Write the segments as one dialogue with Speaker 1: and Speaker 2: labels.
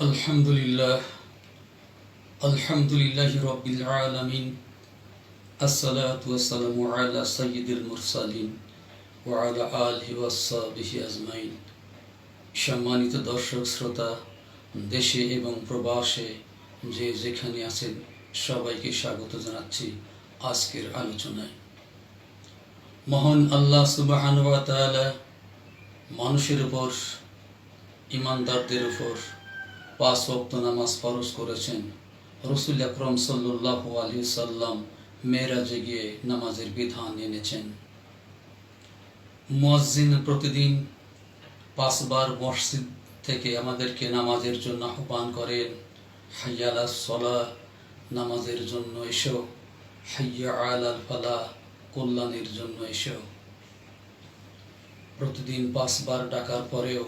Speaker 1: আলহামদুলিল্লাহ আলহামদুলিল্লাহি রাব্বিল আলামিন আসসালাতু ওয়াসসালামু আলা সাইয়্যিদিল মুরসালিন ওয়া আলা আলিহি ওয়া সাহবিহি আজমাইন। সম্মানিত দর্শক শ্রোতা, দেশে এবং প্রবাসে যে যেখানে আছেন সবাইকে স্বাগত জানাচ্ছি আজকের আলোচনায়। মহান আল্লাহ সুবহানাহু ওয়া তাআলা মানুষের উপর, ঈমানদারদের উপর 5 ওয়াক্ত নামাজ ফরজ করেছেন। রাসূল আকরাম সাল্লাল্লাহু আলাইহি সাল্লাম মেরাজে গিয়ে নামাজের বিধান এনেছেন। মুয়াজ্জিন প্রতিদিন 5 বার মসজিদ থেকে আমাদেরকে নামাজের জন্য আহ্বান করেন। হাইয়া আলাস সালাহ, নামাজের জন্য এসো। হাইয়া আলাল ফালাহ, কল্যাণের জন্য এসো। প্রতিদিন 5 বার ডাকার পরেও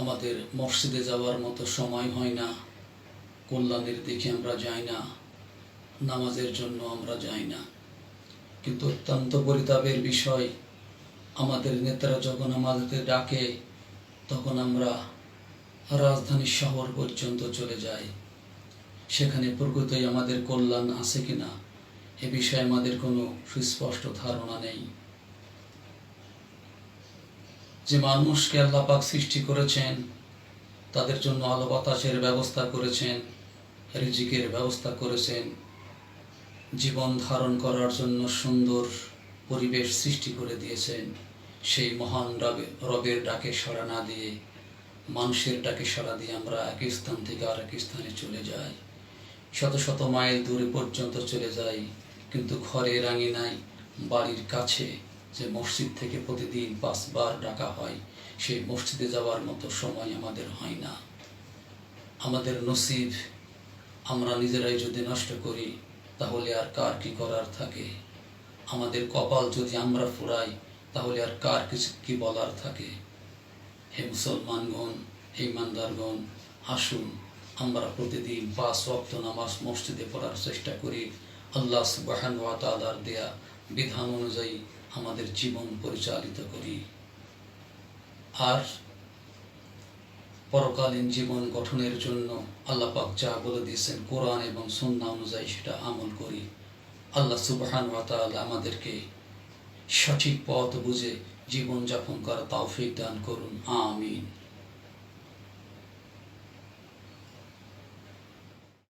Speaker 1: আমাদের মসজিদে যাওয়ার মতো সময় হয় না, কল্যাণের দিকে আমরা যাই না, নামাজের জন্য আমরা যাই না। কিন্তু অত্যন্ত পরিতাপের বিষয়, আমাদের নেতারা যখন আমাদেরকে ডাকে তখন আমরা রাজধানী শহর পর্যন্ত চলে যাই। সেখানে প্রকৃতই আমাদের কল্যাণ আছে কিনা এ বিষয়ে আমাদের কোনো সুস্পষ্ট ধারণা নেই। যে মানুষকে আল্লাহ পাক সৃষ্টি করেছেন, তাদের জন্য আলো বাতাসের ব্যবস্থা করেছেন, রিজিকের ব্যবস্থা করেছেন, জীবন ধারণ করার জন্য সুন্দর পরিবেশ সৃষ্টি করে দিয়েছেন, সেই মহান রবের ডাকে সাড়া না দিয়ে, মানুষের ডাকে সাড়া দিয়ে আমরা এক স্থান থেকে আরেক স্থানে চলে যাই, শত শত মাইল দূরে পর্যন্ত চলে যাই। কিন্তু ঘরের আঙিনায়, বাড়ির কাছে যে মসজিদ থেকে প্রতিদিন 5 বার ডাকা হয়, সেই মসজিদে যাওয়ার মতো সময় আমাদের হয় না। আমাদের নসিব আমরা নিজেরাই যদি নষ্ট করি তাহলে আর কার কি করার থাকে? আমাদের কপাল যদি আমরা ফুরাই তাহলে আর কার কিছু কি বলার থাকে? হে মুসলমানগণ, হে ইমানদারগণ, আসুন আমরা প্রতিদিন 5 ওয়াক্ত নামাজ মসজিদে পড়ার চেষ্টা করি। আল্লাহ সুবহানাহু ওয়া তাআলার দেয়া বিধান অনুযায়ী আমাদের জীবন পরিচালিত করি। আর পরকালীন জীবন গঠনের জন্য আল্লাহ পাক যা বলে দিয়েছেন কোরআন এবং সুন্নাহ অনুযায়ী সেটা আমল করি। আল্লাহ সুবহানাহু ওয়া তাআলা আমাদেরকে সঠিক পথ বুঝে জীবন যাপন করার তৌফিক দান করুন। আমিন।